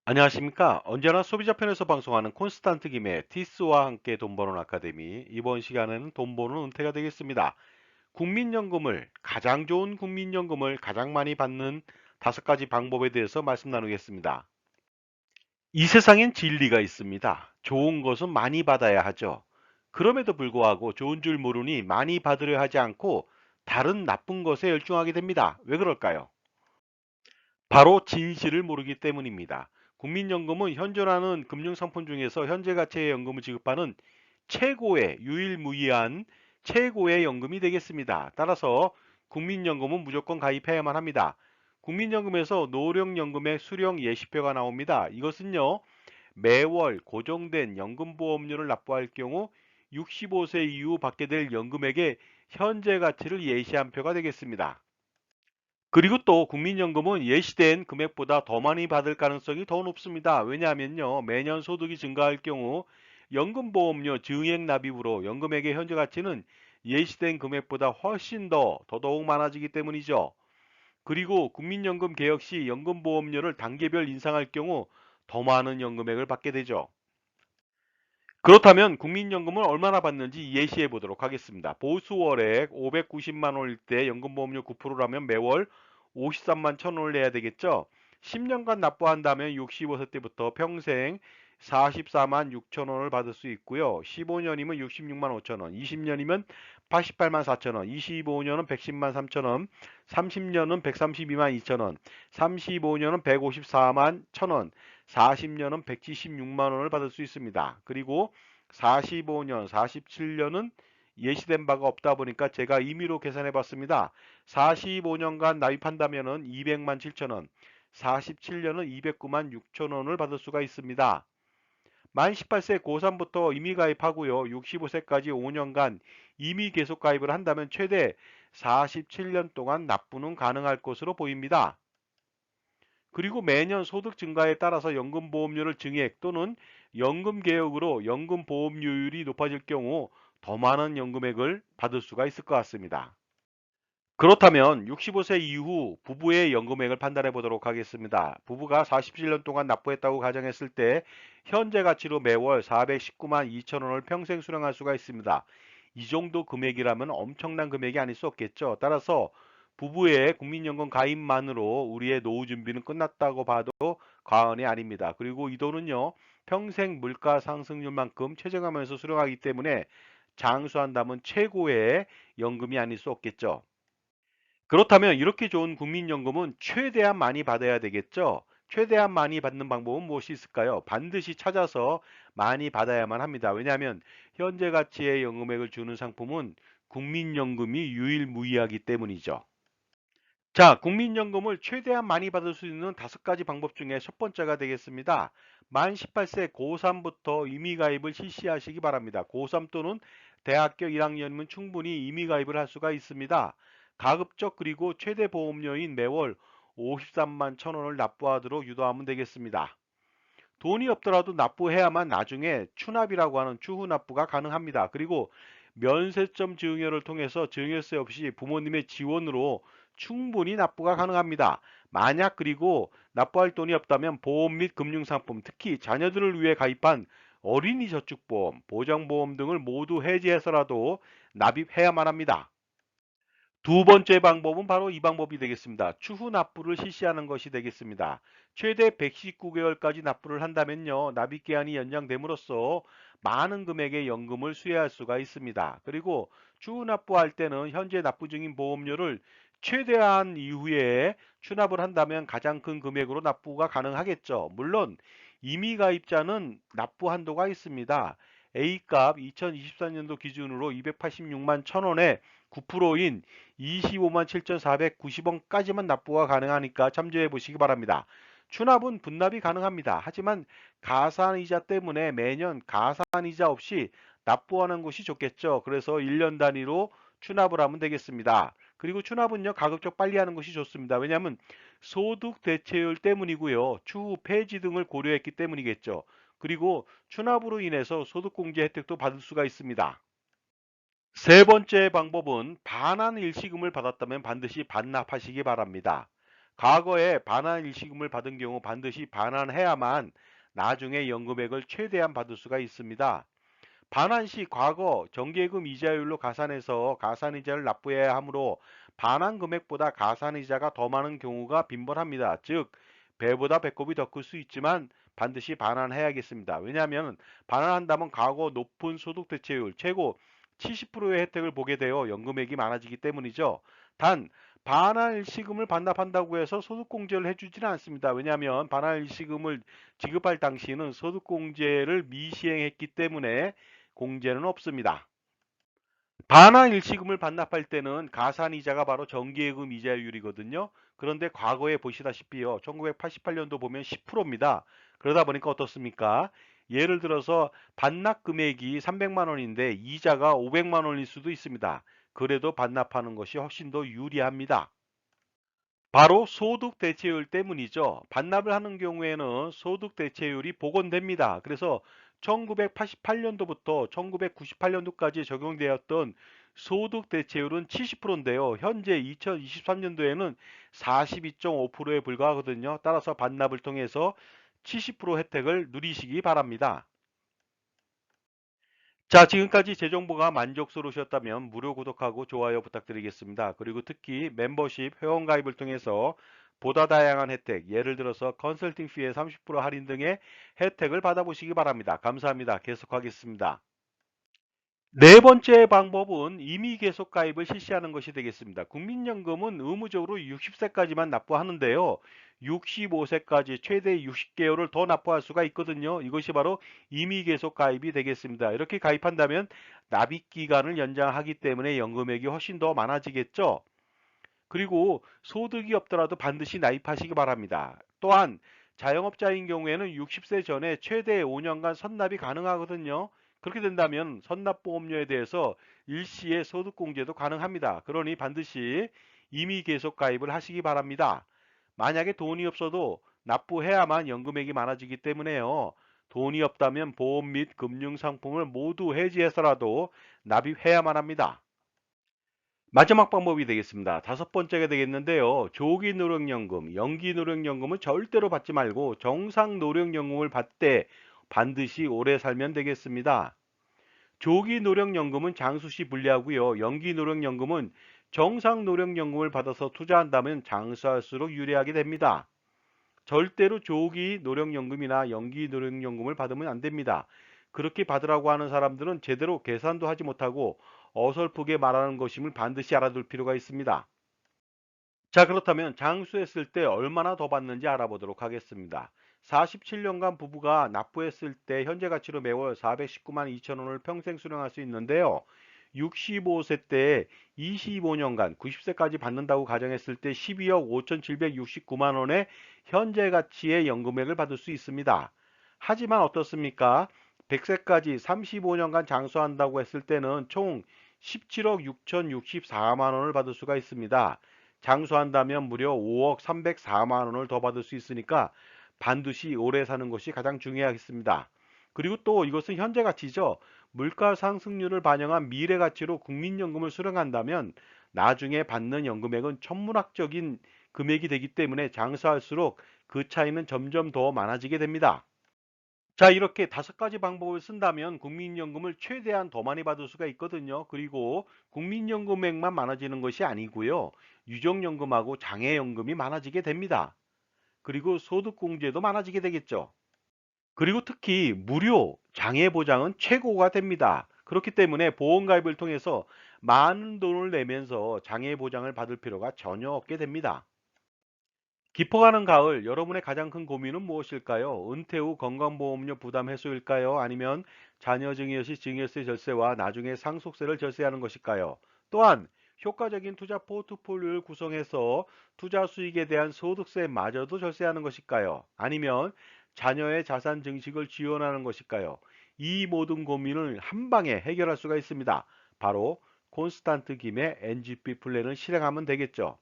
안녕하십니까. 언제나 소비자 편에서 방송하는 콘스탄트 김의 티스와 함께 돈 버는 아카데미. 이번 시간에는 돈 버는 은퇴가 되겠습니다. 가장 좋은 국민연금을 가장 많이 받는 5가지 방법에 대해서 말씀 나누겠습니다. 이 세상엔 진리가 있습니다. 좋은 것은 많이 받아야 하죠. 그럼에도 불구하고 좋은 줄 모르니 많이 받으려 하지 않고 다른 나쁜 것에 열중하게 됩니다. 왜 그럴까요? 바로 진실을 모르기 때문입니다. 국민연금은 현존하는 금융상품 중에서 현재 가치의 연금을 지급하는 유일무이한 최고의 연금이 되겠습니다. 따라서 국민연금은 무조건 가입해야만 합니다. 국민연금에서 노령연금의 수령 예시표가 나옵니다. 이것은요, 매월 고정된 연금보험료를 납부할 경우 65세 이후 받게 될 연금액의 현재 가치를 예시한 표가 되겠습니다. 그리고 또 국민연금은 예시된 금액보다 더 많이 받을 가능성이 더 높습니다. 왜냐하면요, 매년 소득이 증가할 경우 연금보험료 증액 납입으로 연금액의 현재 가치는 예시된 금액보다 훨씬 더더욱 많아지기 때문이죠. 그리고 국민연금 개혁 시 연금보험료를 단계별 인상할 경우 더 많은 연금액을 받게 되죠. 그렇다면 국민연금을 얼마나 받는지 예시해 보도록 하겠습니다. 보수월액 590만 원일 때 연금보험료 9%라면 매월 53만 1,000원을 내야 되겠죠. 10년간 납부한다면 65세 때부터 평생 44만 6천 원을 받을 수 있고요. 15년이면 66만 5천 원, 20년이면 88만 4천 원, 25년은 110만 3천 원, 30년은 132만 2천 원, 35년은 154만 1천 원, 40년은 176만 원을 받을 수 있습니다. 그리고 45년, 47년은 예시된 바가 없다 보니까 제가 임의로 계산해 봤습니다. 45년간 납입한다면은 200만 7천 원, 47년은 209만 6천 원을 받을 수가 있습니다. 만 18세 고3부터 임의 가입하고요. 65세까지 5년간 임의 계속 가입을 한다면 최대 47년 동안 납부는 가능할 것으로 보입니다. 그리고 매년 소득 증가에 따라서 연금보험료를 증액 또는 연금개혁으로 연금보험료율이 높아질 경우 더 많은 연금액을 받을 수가 있을 것 같습니다. 그렇다면 65세 이후 부부의 연금액을 판단해 보도록 하겠습니다. 부부가 47년 동안 납부했다고 가정했을 때 현재 가치로 매월 419만 2천 원을 평생 수령할 수가 있습니다. 이 정도 금액이라면 엄청난 금액이 아닐 수 없겠죠. 따라서 부부의 국민연금 가입만으로 우리의 노후 준비는 끝났다고 봐도 과언이 아닙니다. 그리고 이 돈은요, 평생 물가 상승률만큼 최저가면서 수령하기 때문에 장수한다면 최고의 연금이 아닐 수 없겠죠. 그렇다면 이렇게 좋은 국민연금은 최대한 많이 받아야 되겠죠? 최대한 많이 받는 방법은 무엇이 있을까요? 반드시 찾아서 많이 받아야만 합니다. 왜냐하면 현재 가치의 연금액을 주는 상품은 국민연금이 유일무이하기 때문이죠. 자, 국민연금을 최대한 많이 받을 수 있는 5가지 방법 중에 첫 번째가 되겠습니다. 만 18세 고3부터 임의가입을 실시하시기 바랍니다. 고3 또는 대학교 1학년이면 충분히 임의가입을 할 수가 있습니다. 가급적 그리고 최대 보험료인 매월 53만 1,000원을 납부하도록 유도하면 되겠습니다. 돈이 없더라도 납부해야만 나중에 추납이라고 하는 추후 납부가 가능합니다. 그리고 면세점 증여를 통해서 증여세 없이 부모님의 지원으로 충분히 납부가 가능합니다. 만약 그리고 납부할 돈이 없다면 보험 및 금융상품, 특히 자녀들을 위해 가입한 어린이 저축보험, 보장보험 등을 모두 해지해서라도 납입해야만 합니다. 두 번째 방법은 바로 이 방법이 되겠습니다. 추후 납부를 실시하는 것이 되겠습니다. 최대 119개월까지 납부를 한다면요, 납입 기한이 연장됨으로써 많은 금액의 연금을 수여할 수가 있습니다. 그리고 추후 납부할 때는 현재 납부 중인 보험료를 최대한 이후에 추납을 한다면 가장 큰 금액으로 납부가 가능하겠죠. 물론 이미 가입자는 납부 한도가 있습니다. A값 2024년도 기준으로 286만 1,000원에 9%인 25만 7,490원까지만 납부가 가능하니까 참조해 보시기 바랍니다. 추납은 분납이 가능합니다. 하지만 가산이자 때문에 매년 가산이자 없이 납부하는 것이 좋겠죠. 그래서 1년 단위로 추납을 하면 되겠습니다. 그리고 추납은요, 가급적 빨리 하는 것이 좋습니다. 왜냐하면 소득 대체율 때문이고요. 추후 폐지 등을 고려했기 때문이겠죠. 그리고 추납으로 인해서 소득공제 혜택도 받을 수가 있습니다. 세 번째 방법은 반환 일시금을 받았다면 반드시 반납하시기 바랍니다. 과거에 반환 일시금을 받은 경우 반드시 반환해야만 나중에 연금액을 최대한 받을 수가 있습니다. 반환 시 과거 정기예금 이자율로 가산해서 가산이자를 납부해야 하므로 반환 금액보다 가산이자가 더 많은 경우가 빈번합니다. 즉 배보다 배꼽이 더 클 수 있지만 반드시 반환해야겠습니다. 왜냐하면 반환한다면 과거 높은 소득 대체율 최고 70%의 혜택을 보게 되어 연금액이 많아지기 때문이죠. 단 반환 일시금을 반납한다고 해서 소득공제를 해주지는 않습니다. 왜냐하면 반환 일시금을 지급할 당시에는 소득공제를 미시행했기 때문에 공제는 없습니다. 반환 일시금을 반납할 때는 가산이자가 바로 정기예금 이자율이거든요. 그런데 과거에 보시다시피요. 1988년도 보면 10%입니다. 그러다 보니까 어떻습니까? 예를 들어서 반납 금액이 300만 원인데 이자가 500만 원일 수도 있습니다. 그래도 반납하는 것이 훨씬 더 유리합니다. 바로 소득 대체율 때문이죠. 반납을 하는 경우에는 소득 대체율이 복원됩니다. 그래서 1988년도부터 1998년도까지 적용되었던 소득 대체율은 70%인데요. 현재 2023년도에는 42.5%에 불과하거든요. 따라서 반납을 통해서 70% 혜택을 누리시기 바랍니다. 자, 지금까지 제 정보가 만족스러우셨다면 무료 구독하고 좋아요 부탁드리겠습니다. 그리고 특히 멤버십 회원 가입을 통해서 보다 다양한 혜택, 예를 들어서 컨설팅 피의 30% 할인 등의 혜택을 받아보시기 바랍니다. 감사합니다. 계속하겠습니다. 네 번째 방법은 임의 계속 가입을 실시하는 것이 되겠습니다. 국민연금은 의무적으로 60세까지만 납부하는데요. 65세까지 최대 60개월을 더 납부할 수가 있거든요. 이것이 바로 임의 계속 가입이 되겠습니다. 이렇게 가입한다면 납입 기간을 연장하기 때문에 연금액이 훨씬 더 많아지겠죠. 그리고 소득이 없더라도 반드시 나입하시기 바랍니다. 또한 자영업자인 경우에는 60세 전에 최대 5년간 선납이 가능하거든요. 그렇게 된다면 선납보험료에 대해서 일시에 소득공제도 가능합니다. 그러니 반드시 임의 계속 가입을 하시기 바랍니다. 만약에 돈이 없어도 납부해야만 연금액이 많아지기 때문에요. 돈이 없다면 보험 및 금융상품을 모두 해지해서라도 납입해야만 합니다. 마지막 방법이 되겠습니다. 다섯 번째가 되겠는데요. 조기 노령연금, 연기 노령연금은 절대로 받지 말고 정상 노령연금을 받되 반드시 오래 살면 되겠습니다. 조기 노령연금은 장수시 불리하고요. 연기 노령연금은 정상 노령연금을 받아서 투자한다면 장수할수록 유리하게 됩니다. 절대로 조기 노령연금이나 연기 노령연금을 받으면 안 됩니다. 그렇게 받으라고 하는 사람들은 제대로 계산도 하지 못하고 어설프게 말하는 것임을 반드시 알아둘 필요가 있습니다. 자, 그렇다면 장수했을 때 얼마나 더 받는지 알아보도록 하겠습니다. 47년간 부부가 납부했을 때 현재 가치로 매월 419만 2천 원을 평생 수령할 수 있는데요. 65세 때 25년간 90세까지 받는다고 가정했을 때 12억 5,769만 원의 현재 가치의 연금액을 받을 수 있습니다. 하지만 어떻습니까? 100세까지 35년간 장수한다고 했을 때는 총 17억 6,064만 원을 받을 수가 있습니다. 장수한다면 무려 5억 304만 원을 더 받을 수 있으니까 반드시 오래 사는 것이 가장 중요하겠습니다. 그리고 또 이것은 현재 가치죠. 물가 상승률을 반영한 미래 가치로 국민연금을 수령한다면 나중에 받는 연금액은 천문학적인 금액이 되기 때문에 장수할수록 그 차이는 점점 더 많아지게 됩니다. 자, 이렇게 다섯 가지 방법을 쓴다면 국민연금을 최대한 더 많이 받을 수가 있거든요. 그리고 국민연금액만 많아지는 것이 아니고요. 유족연금하고 장애연금이 많아지게 됩니다. 그리고 소득공제도 많아지게 되겠죠. 그리고 특히 무료 장애보장은 최고가 됩니다. 그렇기 때문에 보험가입을 통해서 많은 돈을 내면서 장애보장을 받을 필요가 전혀 없게 됩니다. 깊어가는 가을, 여러분의 가장 큰 고민은 무엇일까요? 은퇴 후 건강보험료 부담 해소일까요? 아니면 자녀 증여 시 증여세 절세와 나중에 상속세를 절세하는 것일까요? 또한 효과적인 투자 포트폴리오를 구성해서 투자 수익에 대한 소득세마저도 절세하는 것일까요? 아니면 자녀의 자산 증식을 지원하는 것일까요? 이 모든 고민을 한 방에 해결할 수가 있습니다. 바로 콘스탄트 김의 NGP 플랜을 실행하면 되겠죠.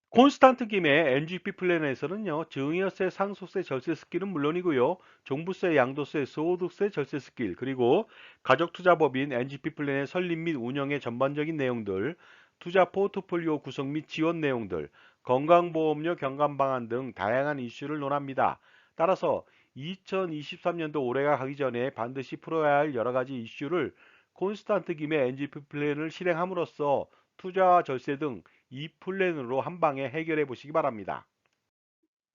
콘스탄트 김의 NGP 플랜에서는요, 증여세, 상속세, 절세 스킬은 물론이고요, 종부세, 양도세, 소득세, 절세 스킬, 그리고 가족투자법인 NGP 플랜의 설립 및 운영의 전반적인 내용들, 투자 포트폴리오 구성 및 지원 내용들, 건강보험료 경감 방안 등 다양한 이슈를 논합니다. 따라서 2023년도 올해가 가기 전에 반드시 풀어야 할 여러 가지 이슈를 콘스탄트 김의 NGP 플랜을 실행함으로써 투자와 절세 등 이 플랜으로 한 방에 해결해 보시기 바랍니다.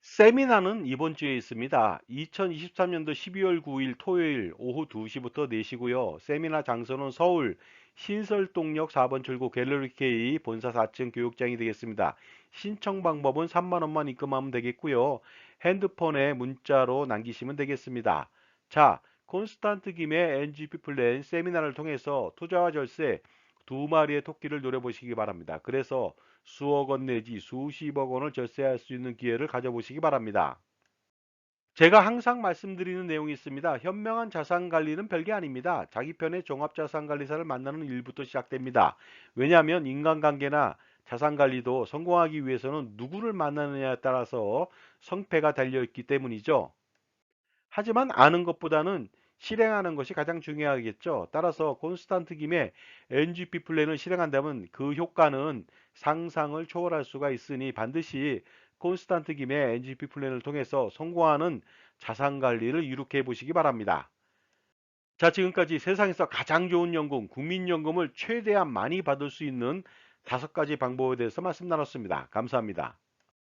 세미나는 이번 주에 있습니다. 2023년도 12월 9일 토요일 오후 2시부터 4시고요. 세미나 장소는 서울 신설동역 4번 출구 갤러리 K 본사 4층 교육장이 되겠습니다. 신청 방법은 3만 원만 입금하면 되겠고요. 핸드폰에 문자로 남기시면 되겠습니다. 자, 콘스탄트 김의 NGP 플랜 세미나를 통해서 투자와 절세 두 마리의 토끼를 노려보시기 바랍니다. 그래서 수억 원 내지 수십억 원을 절세할 수 있는 기회를 가져보시기 바랍니다. 제가 항상 말씀드리는 내용이 있습니다. 현명한 자산 관리는 별게 아닙니다. 자기 편의 종합자산관리사를 만나는 일부터 시작됩니다. 왜냐하면 인간관계나 자산 관리도 성공하기 위해서는 누구를 만나느냐에 따라서 성패가 달려있기 때문이죠. 하지만 아는 것보다는 실행하는 것이 가장 중요하겠죠. 따라서 콘스탄트 김의 NGP 플랜을 실행한다면 그 효과는 상상을 초월할 수가 있으니 반드시 콘스탄트 김의 NGP 플랜을 통해서 성공하는 자산 관리를 이룩해 보시기 바랍니다. 자, 지금까지 세상에서 가장 좋은 연금, 국민연금을 최대한 많이 받을 수 있는 5가지 방법에 대해서 말씀 나눴습니다. 감사합니다.